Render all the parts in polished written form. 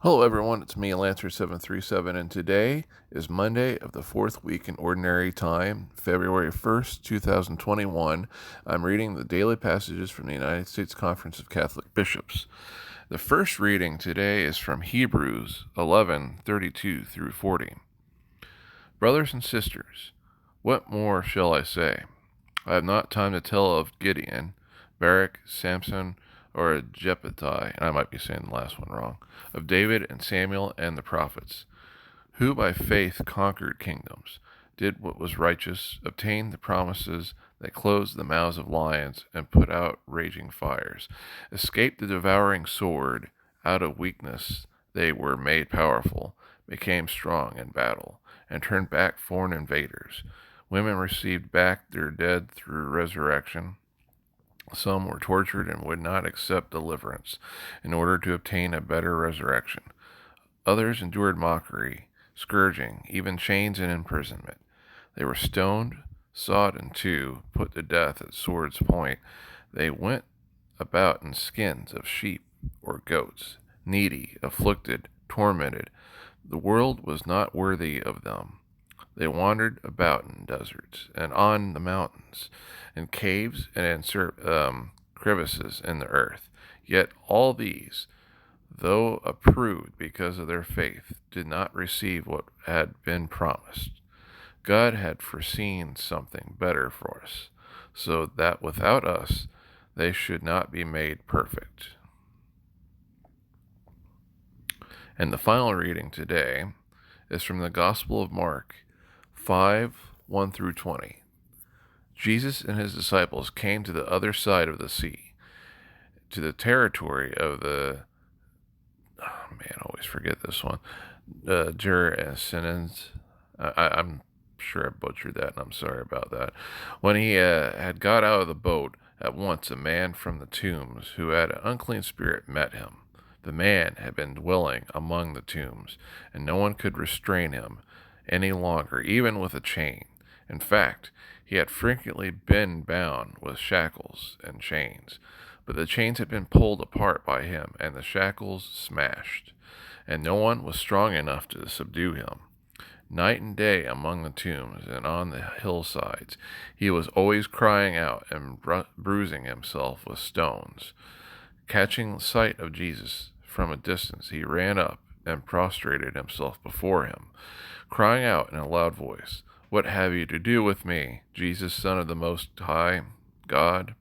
Hello everyone, it's me, Lancer737, and today is Monday of the fourth week in Ordinary Time, February 1st, 2021. I'm reading the daily passages from the United States Conference of Catholic Bishops. The first reading today is from Hebrews 11:32 through 40. Brothers and sisters, what more shall I say? I have not time to tell of Gideon, Barak, Samson, or Jephthah, and I might be saying the last one wrong, of David and Samuel and the prophets, who by faith conquered kingdoms, did what was righteous, obtained the promises that closed the mouths of lions and put out raging fires, escaped the devouring sword. Out of weakness they were made powerful, became strong in battle, and turned back foreign invaders. Women received back their dead through resurrection. Some were tortured and would not accept deliverance in order to obtain a better resurrection. Others endured mockery, scourging, even chains and imprisonment. They were stoned, sawed in two, put to death at sword's point. They went about in skins of sheep or goats, needy, afflicted, tormented. The world was not worthy of them. They wandered about in deserts and on the mountains, in caves and in crevices in the earth. Yet all these, though approved because of their faith, did not receive what had been promised. God had foreseen something better for us, so that without us they should not be made perfect. And the final reading today is from the Gospel of Mark 5:1 through 20. Jesus and his disciples came to the other side of the sea, to the territory of the, I always forget this one, Gerasenes. I'm sure I butchered that, and I'm sorry about that. When he had got out of the boat, at once a man from the tombs who had an unclean spirit met him. The man had been dwelling among the tombs, and no one could restrain him any longer, even with a chain. In fact, he had frequently been bound with shackles and chains, but the chains had been pulled apart by him and the shackles smashed, and no one was strong enough to subdue him. Night and day among the tombs and on the hillsides, he was always crying out and bruising himself with stones. Catching sight of Jesus from a distance, he ran up and prostrated himself before him, crying out in a loud voice, "What have you to do with me, Jesus, Son of the Most High God?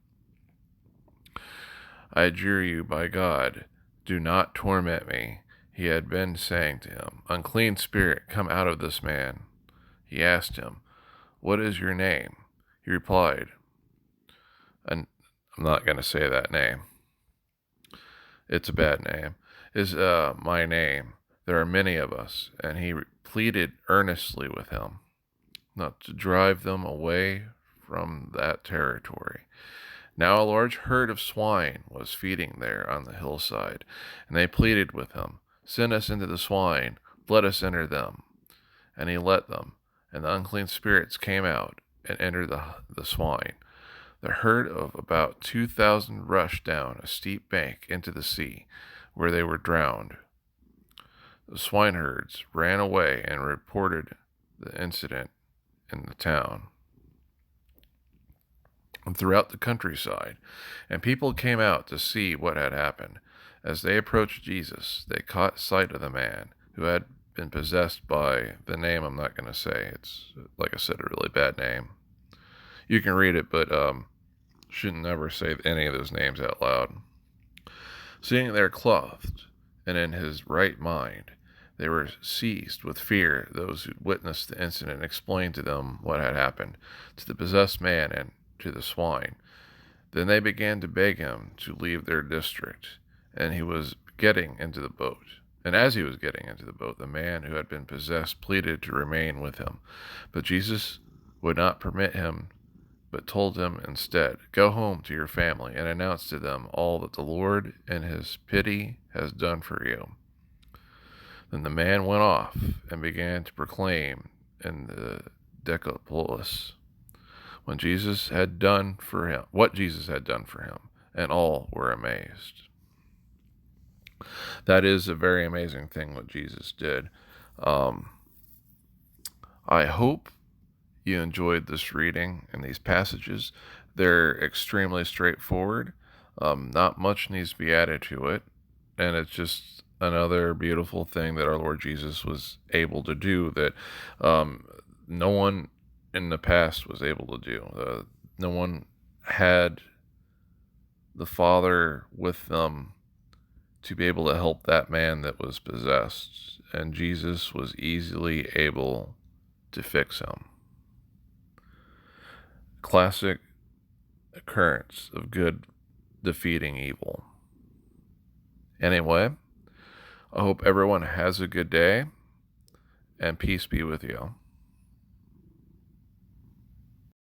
I adjure you by God, do not torment me." He had been saying to him, "Unclean spirit, come out of this man." He asked him, "What is your name?" He replied, and I'm not going to say that name. It's a bad name. Is my name. There are many of us. And he pleaded earnestly with him not to drive them away from that territory. Now a large herd of swine was feeding there on the hillside, and they pleaded with him, "Send us into the swine, let us enter them." And he let them, and the unclean spirits came out and entered the swine. The herd of about 2,000 rushed down a steep bank into the sea, where they were drowned. The swineherds ran away and reported the incident in the town and throughout the countryside, and people came out to see what had happened. As they approached Jesus, they caught sight of the man who had been possessed by the name I'm not going to say. It's, like I said, a really bad name. You can read it, but shouldn't never say any of those names out loud. Seeing there clothed and in his right mind, they were seized with fear. Those who witnessed the incident explained to them what had happened to the possessed man and to the swine. Then they began to beg him to leave their district, and he was getting into the boat. And as he was getting into the boat, the man who had been possessed pleaded to remain with him. But Jesus would not permit him, but told him instead, "Go home to your family and announce to them all that the Lord in his pity has done for you." Then the man went off and began to proclaim in the Decapolis what Jesus had done for him, and all were amazed. That is a very amazing thing what Jesus did. Um, I hope you enjoyed this reading and these passages. They're extremely straightforward. Not much needs to be added to it. And it's just another beautiful thing that our Lord Jesus was able to do that no one in the past was able to do. No one had the Father with them to be able to help that man that was possessed. And Jesus was easily able to fix him. Classic occurrence of good defeating evil. Anyway, I hope everyone has a good day, and peace be with you.